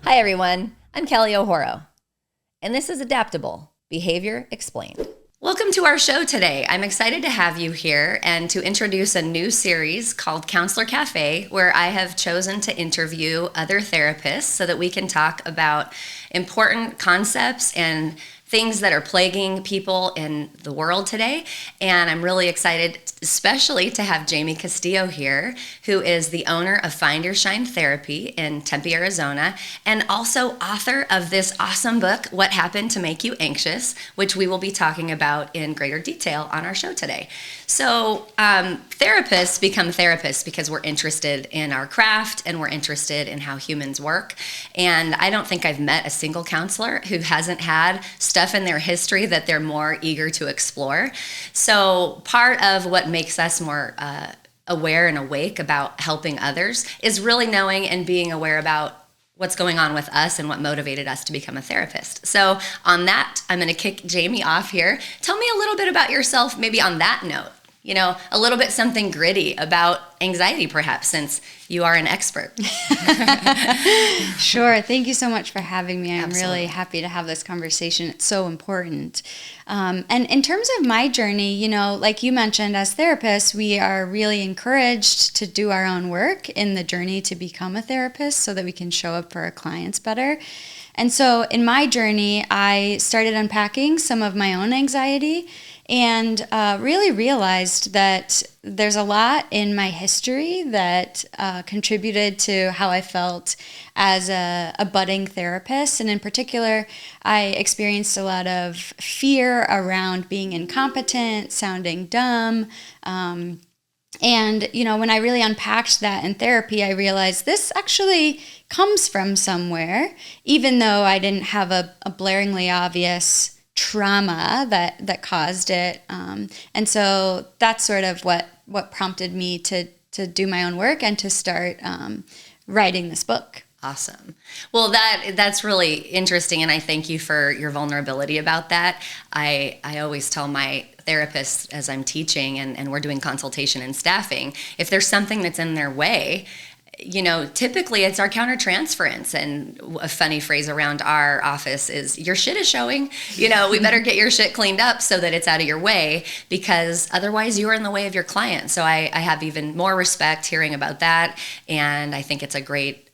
Hi everyone, I'm Kelly O'Horo, and this is Adaptable, Behavior Explained. Welcome to our show today. I'm excited to have you here and to introduce a new series called Counselor Cafe, where I have chosen to interview other therapists so that we can talk about important concepts and things that are plaguing people in the world today. And I'm really excited, especially to have Jamie Castillo here, who is the owner of Find Your Shine Therapy in Tempe, Arizona, and also author of this awesome book, What Happened to Make You Anxious, which we will be talking about in greater detail on our show today. So therapists become therapists because we're interested in our craft and we're interested in how humans work. And I don't think I've met a single counselor who hasn't had stuff in their history that they're more eager to explore. So part of what makes us more aware and awake about helping others is really knowing and being aware about what's going on with us and what motivated us to become a therapist. So on that, I'm going to kick Jamie off here. Tell me a little bit about yourself, maybe on that note. You know, a little bit something gritty about anxiety, perhaps, since you are an expert. Sure. Thank you so much for having me. I'm Absolutely. really happy to have this conversation. It's so important. And in terms of my journey, you know, like you mentioned, as therapists, we are really encouraged to do our own work in the journey to become a therapist so that we can show up for our clients better. And so in my journey, I started unpacking some of my own anxiety and really realized that there's a lot in my history that contributed to how I felt as a budding therapist. And in particular, I experienced a lot of fear around being incompetent, sounding dumb. And, you know, when I really unpacked that in therapy, I realized this actually comes from somewhere, even though I didn't have a blaringly obvious trauma that caused it. And so that's sort of what prompted me to do my own work and to start writing this book. Awesome. Well, that's really interesting, and I thank you for your vulnerability about that. I always tell my therapists as I'm teaching and we're doing consultation and staffing, if there's something that's in their way, you know, typically it's our countertransference. And a funny phrase around our office is, your shit is showing. You know, we better get your shit cleaned up so that it's out of your way, because otherwise you're in the way of your client. So I have even more respect hearing about that. And I think it's a great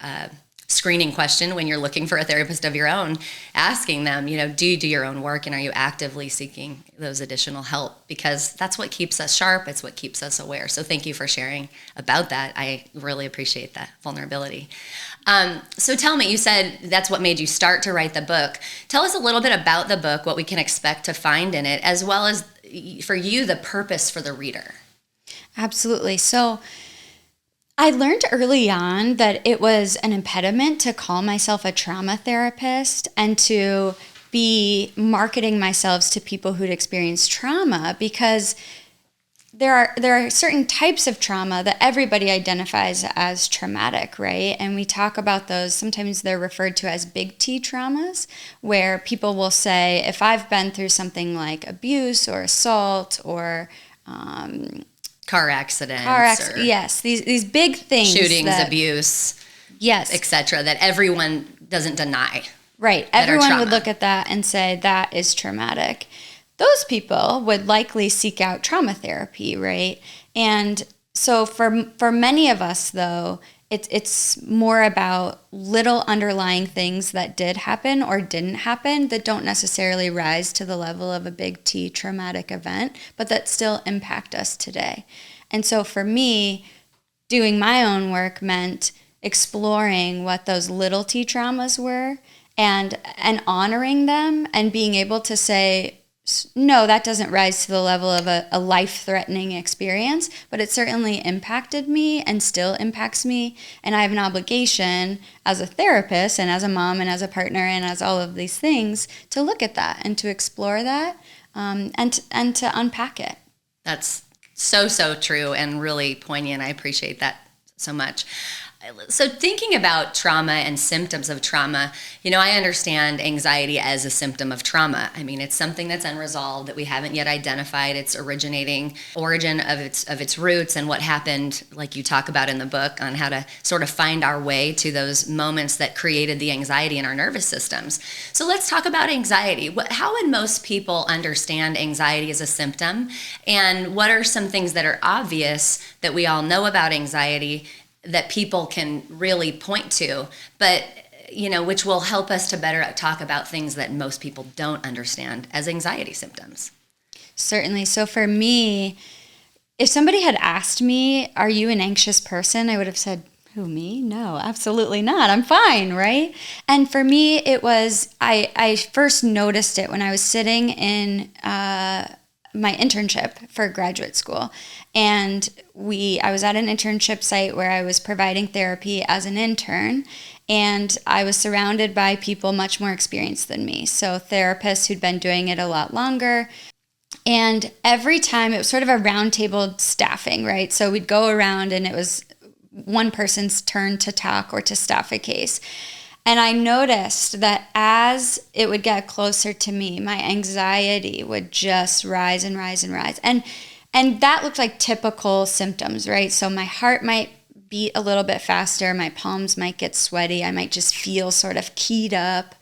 screening question when you're looking for a therapist of your own, asking them, you know, do you do your own work, and are you actively seeking those additional help? Because that's what keeps us sharp. It's what keeps us aware. So thank you for sharing about that. I really appreciate that vulnerability. So tell me, you said that's what made you start to write the book. Tell us a little bit about the book, what we can expect to find in it, as well as for you, the purpose for the reader. Absolutely. So I learned early on that it was an impediment to call myself a trauma therapist and to be marketing myself to people who'd experienced trauma, because there are certain types of trauma that everybody identifies as traumatic, right? And we talk about those. Sometimes they're referred to as big T traumas, where people will say, if I've been through something like abuse or assault or Car accidents, yes, these big things, shootings, abuse, yes, etc., that everyone doesn't deny. Right. Everyone would look at that and say that is traumatic. Those people would likely seek out trauma therapy, right? And so for many of us, though, it's more about little underlying things that did happen or didn't happen that don't necessarily rise to the level of a big T traumatic event, but that still impact us today. And so for me, doing my own work meant exploring what those little T traumas were and honoring them and being able to say, no, that doesn't rise to the level of a life-threatening experience, but it certainly impacted me and still impacts me. And I have an obligation as a therapist and as a mom and as a partner and as all of these things to look at that and to explore that and to unpack it. That's so true and really poignant. I appreciate that so much. So thinking about trauma and symptoms of trauma, I understand anxiety as a symptom of trauma. I mean, it's something that's unresolved that we haven't yet identified its origin of its roots and what happened, like you talk about in the book, on how to sort of find our way to those moments that created the anxiety in our nervous systems. So let's talk about anxiety. How would most people understand anxiety as a symptom? And what are some things that are obvious that we all know about anxiety that people can really point to, but which will help us to better talk about things that most people don't understand as anxiety symptoms? Certainly. So for me, if somebody had asked me, are you an anxious person? I would have said, who, me? No, absolutely not. I'm fine, right? And for me, it was, I first noticed it when I was sitting in my internship for graduate school. And I was at an internship site where I was providing therapy as an intern, and I was surrounded by people much more experienced than me. So therapists who'd been doing it a lot longer. And every time it was sort of a round table staffing, right? So we'd go around and it was one person's turn to talk or to staff a case. And I noticed that as it would get closer to me, my anxiety would just rise and rise and rise. And that looked like typical symptoms, right? So my heart might beat a little bit faster, my palms might get sweaty, I might just feel sort of keyed up.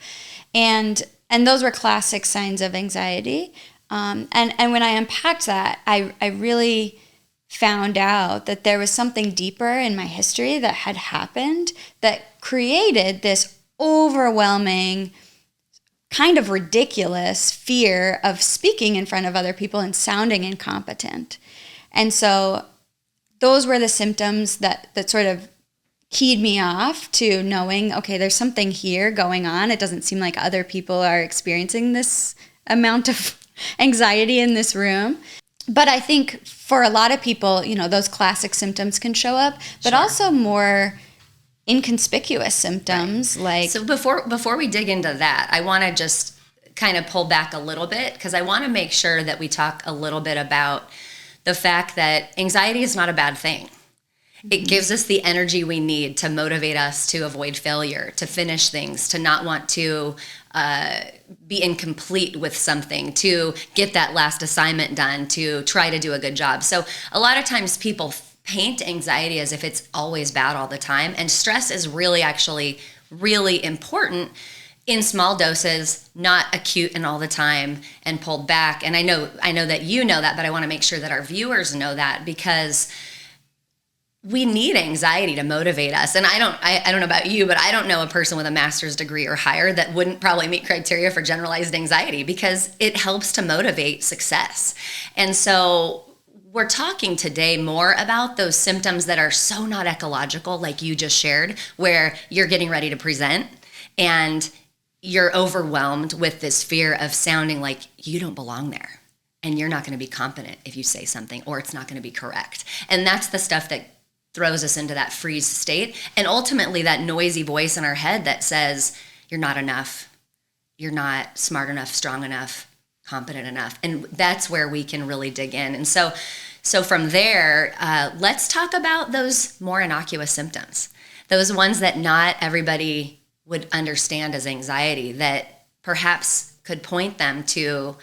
And those were classic signs of anxiety. And when I unpacked that, I really found out that there was something deeper in my history that had happened that created this overwhelming, kind of ridiculous fear of speaking in front of other people and sounding incompetent. And so those were the symptoms that sort of keyed me off to knowing, okay, there's something here going on. It doesn't seem like other people are experiencing this amount of anxiety in this room. But I think for a lot of people, those classic symptoms can show up, but also more inconspicuous symptoms. Right. So before we dig into that, I want to just kind of pull back a little bit, because I want to make sure that we talk a little bit about the fact that anxiety is not a bad thing. It gives us the energy we need to motivate us to avoid failure, to finish things, to not want to be incomplete with something, to get that last assignment done, to try to do a good job. So a lot of times people paint anxiety as if it's always bad all the time. And stress is actually really important in small doses, not acute and all the time and pulled back. And I know that you know that, but I want to make sure that our viewers know that, because we need anxiety to motivate us. And I don't know about you, but I don't know a person with a master's degree or higher that wouldn't probably meet criteria for generalized anxiety, because it helps to motivate success. And so we're talking today more about those symptoms that are so not ecological, like you just shared, where you're getting ready to present and you're overwhelmed with this fear of sounding like you don't belong there and you're not going to be competent if you say something, or it's not going to be correct. And that's the stuff that throws us into that freeze state, and ultimately that noisy voice in our head that says you're not enough, you're not smart enough, strong enough, competent enough. And that's where we can really dig in. And so from there, let's talk about those more innocuous symptoms, those ones that not everybody would understand as anxiety, that perhaps could point them to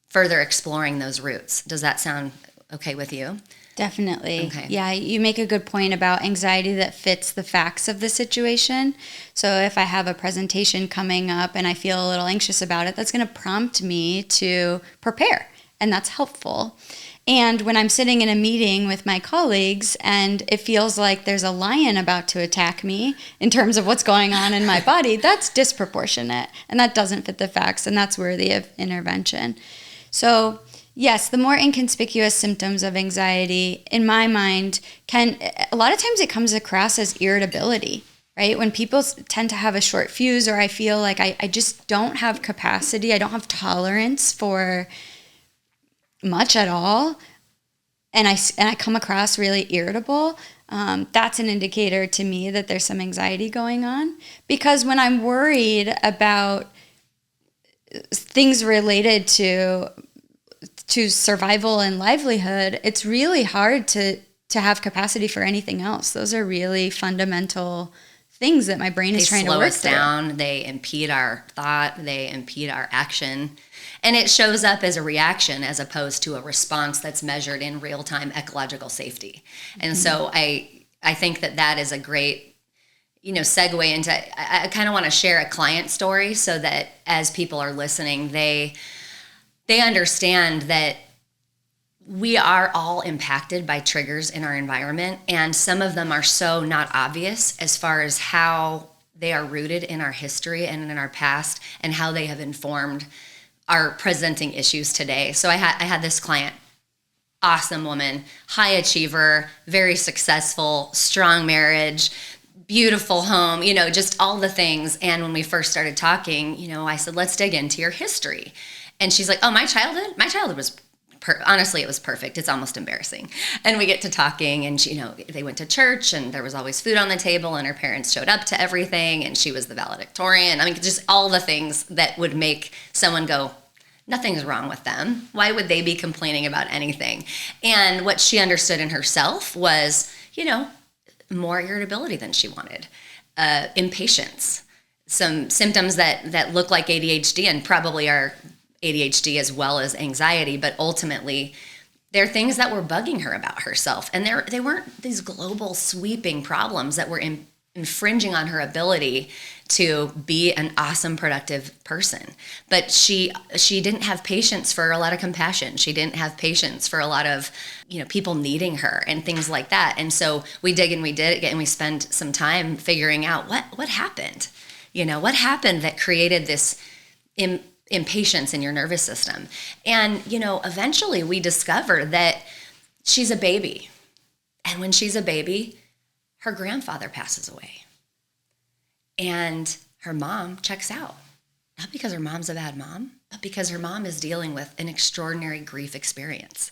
further exploring those roots. Does that sound okay with you? Definitely. Okay. Yeah, you make a good point about anxiety that fits the facts of the situation. So if I have a presentation coming up and I feel a little anxious about it, that's going to prompt me to prepare, and that's helpful. And when I'm sitting in a meeting with my colleagues and it feels like there's a lion about to attack me in terms of what's going on in my body, that's disproportionate, and that doesn't fit the facts, and that's worthy of intervention. So yes, the more inconspicuous symptoms of anxiety, in my mind, a lot of times it comes across as irritability, right? When people tend to have a short fuse, or I feel like I just don't have capacity, I don't have tolerance for much at all, and I come across really irritable, that's an indicator to me that there's some anxiety going on. Because when I'm worried about things related to survival and livelihood, it's really hard to to have capacity for anything else. Those are really fundamental things that my brain is trying to work through. They slow us down. down. They impede our thought. They impede our action. And it shows up as a reaction as opposed to a response that's measured in real-time ecological safety. And so I think that is a great, segue into, I kind of want to share a client story so that as people are listening, they understand that we are all impacted by triggers in our environment, and some of them are so not obvious as far as how they are rooted in our history and in our past and how they have informed our presenting issues today. So I had this client, awesome woman, high achiever, very successful, strong marriage, beautiful home, just all the things. And when we first started talking, I said, let's dig into your history. And she's like, oh, my childhood was honestly, it was perfect. It's almost embarrassing. And we get to talking, and they went to church, and there was always food on the table, and her parents showed up to everything, and she was the valedictorian. I mean, just all the things that would make someone go, nothing's wrong with them. Why would they be complaining about anything? And what she understood in herself was, more irritability than she wanted, impatience, some symptoms that look like ADHD and probably are ADHD as well as anxiety, but ultimately they're things that were bugging her about herself. And they weren't these global sweeping problems that were infringing on her ability to be an awesome, productive person. But she didn't have patience for a lot of compassion. She didn't have patience for a lot of, people needing her and things like that. And so we dig and we did it, and we spend some time figuring out what happened. What happened that created this impatience in your nervous system. And, eventually we discover that she's a baby. And when she's a baby, her grandfather passes away. And her mom checks out. Not because her mom's a bad mom, but because her mom is dealing with an extraordinary grief experience.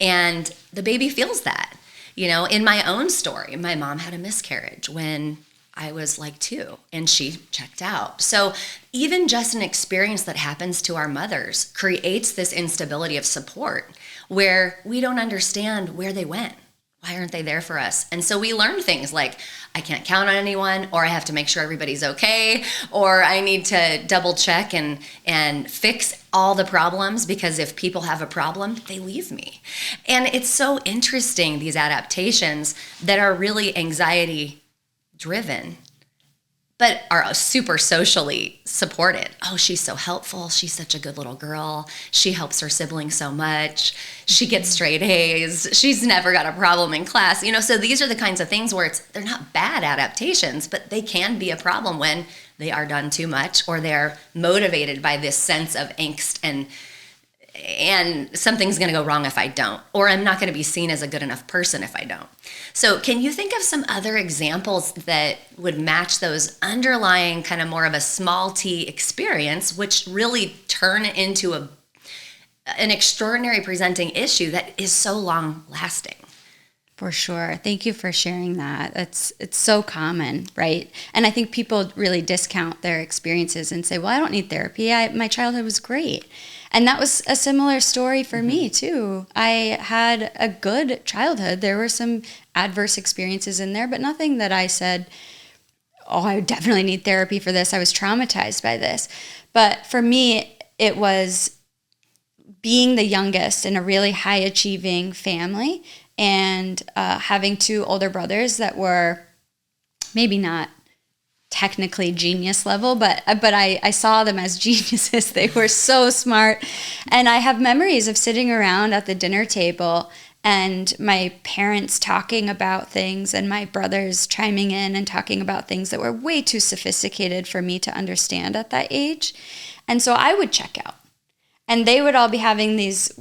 And the baby feels that. In my own story, my mom had a miscarriage when I was like 2, and she checked out. So even just an experience that happens to our mothers creates this instability of support where we don't understand where they went. Why aren't they there for us? And so we learn things like, I can't count on anyone, or I have to make sure everybody's okay, or I need to double check and fix all the problems, because if people have a problem, they leave me. And it's so interesting, these adaptations that are really anxiety driven, but are super socially supported. Oh, she's so helpful. She's such a good little girl. She helps her siblings so much. She gets straight A's. She's never got a problem in class. So these are the kinds of things where they're not bad adaptations, but they can be a problem when they are done too much, or they're motivated by this sense of angst and something's going to go wrong if I don't, or I'm not going to be seen as a good enough person if I don't. So can you think of some other examples that would match those underlying kind of more of a small t experience, which really turn into an extraordinary presenting issue that is so long lasting? For sure. Thank you for sharing that. It's so common, right? And I think people really discount their experiences and say, well, I don't need therapy. My childhood was great. And that was a similar story for me too. I had a good childhood. There were some adverse experiences in there, but nothing that I said, oh, I definitely need therapy for this. I was traumatized by this. But for me, it was being the youngest in a really high achieving family, and having 2 older brothers that were maybe not technically genius level, but I saw them as geniuses. They were so smart. And I have memories of sitting around at the dinner table and my parents talking about things and my brothers chiming in and talking about things that were way too sophisticated for me to understand at that age. And so I would check out, and they would all be having these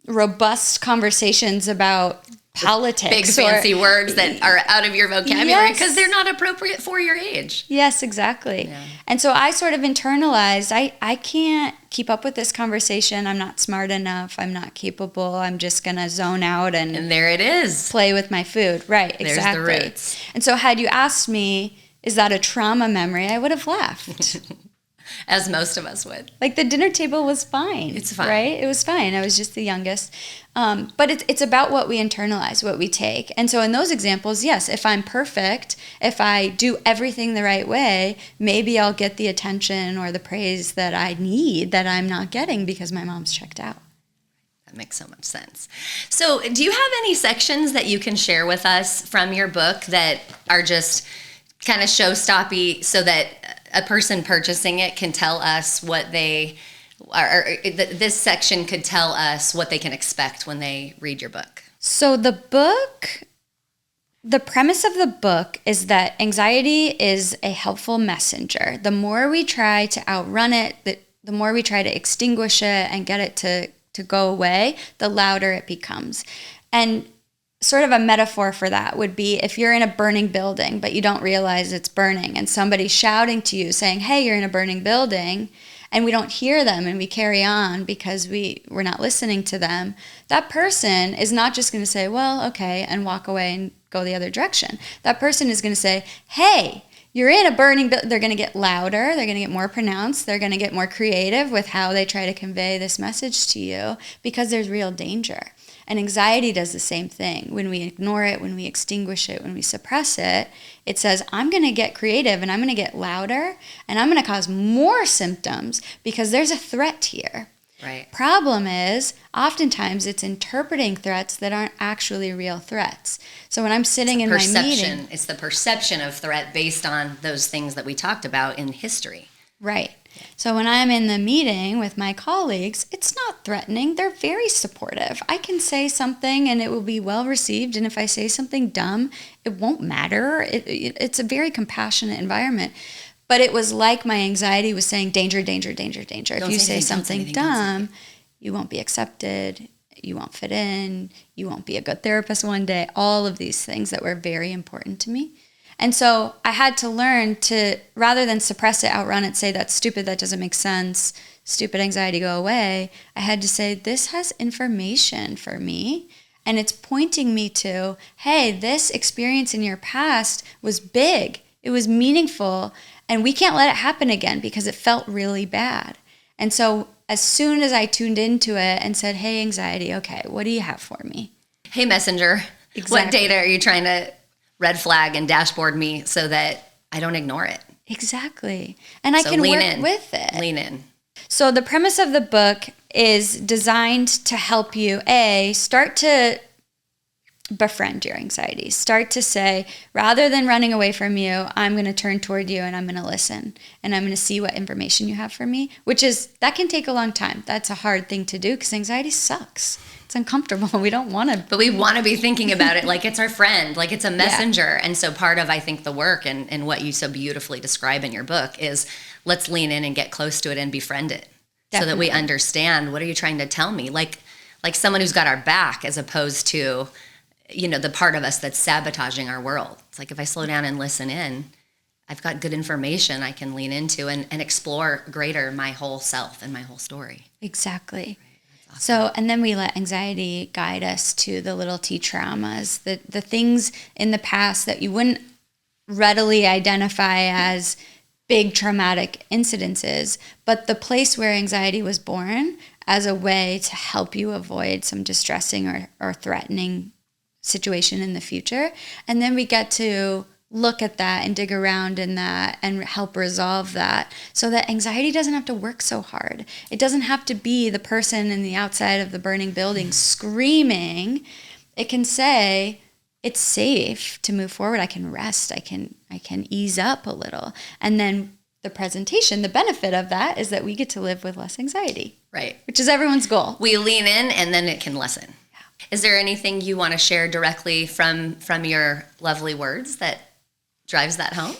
robust conversations about politics. Big fancy words that are out of your vocabulary because they're not appropriate for your age. Yes, exactly. Yeah. And so I sort of internalized, I can't keep up with this conversation. I'm not smart enough. I'm not capable. I'm just going to zone out and there it is. Play with my food. Right, exactly. There's the roots. And so had you asked me, is that a trauma memory, I would have laughed. as most of us would. Like the dinner table was fine. It's fine. Right? It was fine. I was just the youngest. But it's about what we internalize, what we take. And so in those examples, yes, if I'm perfect, if I do everything the right way, maybe I'll get the attention or the praise that I need that I'm not getting because my mom's checked out. That makes so much sense. So do you have any sections that you can share with us from your book that are just kind of showstoppy so that a person purchasing it can tell us what they, or this section could tell us what they can expect when they read your book? So the premise of the book is that anxiety is a helpful messenger. The more we try to outrun it, the more we try to extinguish it and get it to go away, the louder it becomes. And sort of a metaphor for that would be if you're in a burning building, but you don't realize it's burning, and somebody's shouting to you saying, hey, you're in a burning building, and we don't hear them and we carry on because we're not listening to them, that person is not just going to say, well, okay, and walk away and go the other direction. That person is going to say, hey, you're in a burning building. They're going to get louder. They're going to get more pronounced. They're going to get more creative with how they try to convey this message to you because there's real danger. And anxiety does the same thing. When we ignore it, when we extinguish it, when we suppress it, it says, I'm going to get creative and I'm going to get louder and I'm going to cause more symptoms because there's a threat here. Right. Problem is, oftentimes it's interpreting threats that aren't actually real threats. So when I'm sitting in my meeting... It's the perception of threat based on those things that we talked about in history. Right. So when I'm in the meeting with my colleagues, it's not threatening. They're very supportive. I can say something and it will be well received. And if I say something dumb, it won't matter. It's a very compassionate environment. But it was like my anxiety was saying, danger, danger, danger, danger. If you say something dumb, you won't be accepted. You won't fit in. You won't be a good therapist one day. All of these things that were very important to me. And so I had to learn to, rather than suppress it, outrun it, say that's stupid, that doesn't make sense, stupid anxiety, go away, I had to say this has information for me and it's pointing me to, hey, this experience in your past was big, it was meaningful, and we can't let it happen again because it felt really bad. And so as soon as I tuned into it and said, hey, anxiety, okay, what do you have for me? Hey, messenger, exactly. What data are you trying to red flag and dashboard me so that I don't ignore it? Exactly. And I can work with it. Lean in. So the premise of the book is designed to help you, start to befriend your anxiety. Start to say, rather than running away from you, I'm going to turn toward you and I'm going to listen. And I'm going to see what information you have for me, that can take a long time. That's a hard thing to do because anxiety sucks. It's uncomfortable. We don't want to. But we want to be thinking about it like it's our friend, like it's a messenger. Yeah. And so part of, I think, the work and what you so beautifully describe in your book is let's lean in and get close to it and befriend it. Definitely. So that we understand, what are you trying to tell me? Like someone who's got our back as opposed to, the part of us that's sabotaging our world. It's like if I slow down and listen in, I've got good information I can lean into and explore greater my whole self and my whole story. Exactly. Awesome. So, and then we let anxiety guide us to the little T traumas, the things in the past that you wouldn't readily identify as big traumatic incidences, but the place where anxiety was born as a way to help you avoid some distressing or threatening situation in the future. And then we get to look at that and dig around in that and help resolve that so that anxiety doesn't have to work so hard. It doesn't have to be the person in the outside of the burning building screaming. It can say, it's safe to move forward. I can rest. I can ease up a little. And then the presentation, the benefit of that is that we get to live with less anxiety. Right. Which is everyone's goal. We lean in and then it can lessen. Is there anything you want to share directly from your lovely words that drives that home?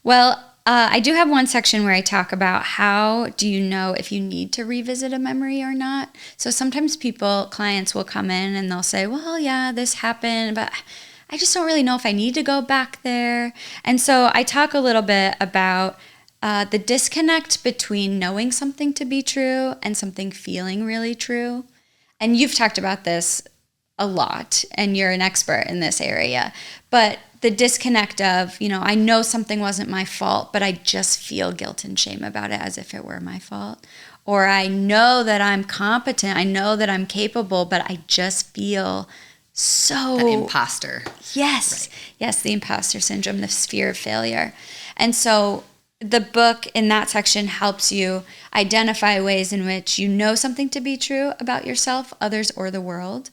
Well, I do have one section where I talk about how do you know if you need to revisit a memory or not. So sometimes clients will come in and they'll say, well, yeah, this happened, but I just don't really know if I need to go back there. And so I talk a little bit about the disconnect between knowing something to be true and something feeling really true. And you've talked about this a lot, and you're an expert in this area. But the disconnect of, I know something wasn't my fault, but I just feel guilt and shame about it as if it were my fault. Or I know that I'm competent, I know that I'm capable, but I just feel so... That imposter. Yes. Right. Yes, the imposter syndrome, the fear of failure. And so the book in that section helps you identify ways in which you know something to be true about yourself, others, or the world,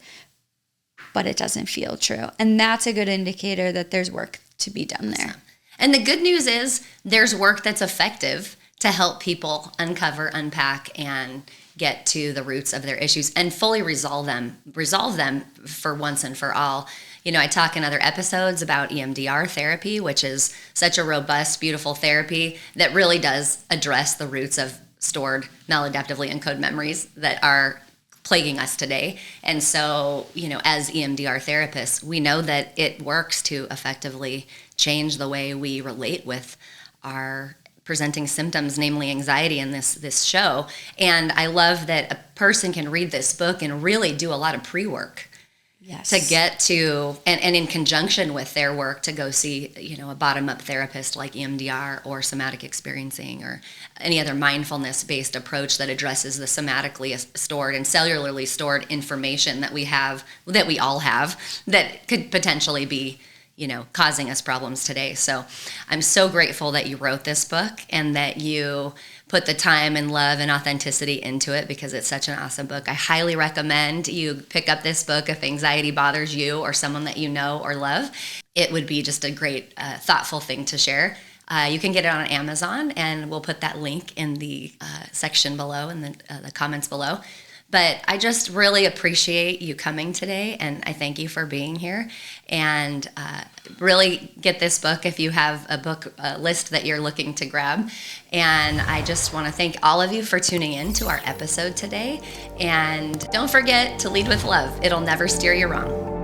but it doesn't feel true. And that's a good indicator that there's work to be done there. And the good news is there's work that's effective to help people uncover, unpack, and get to the roots of their issues and fully resolve them for once and for all. I talk in other episodes about EMDR therapy, which is such a robust, beautiful therapy that really does address the roots of stored maladaptively encoded memories that are plaguing us today. And so, as EMDR therapists, we know that it works to effectively change the way we relate with our presenting symptoms, namely anxiety, in this show. And I love that a person can read this book and really do a lot of pre-work. Yes. To get to, and in conjunction with their work, to go see, a bottom-up therapist like EMDR or somatic experiencing or any other mindfulness-based approach that addresses the somatically stored and cellularly stored information that we all have, that could potentially be, causing us problems today. So I'm so grateful that you wrote this book and that you put the time and love and authenticity into it, because it's such an awesome book. I highly recommend you pick up this book if anxiety bothers you or someone that you know or love. It would be just a great, thoughtful thing to share. You can get it on Amazon, and we'll put that link in the section below, in the comments below. But I just really appreciate you coming today, and I thank you for being here. And really get this book if you have a book list that you're looking to grab. And I just want to thank all of you for tuning in to our episode today. And don't forget to lead with love. It'll never steer you wrong.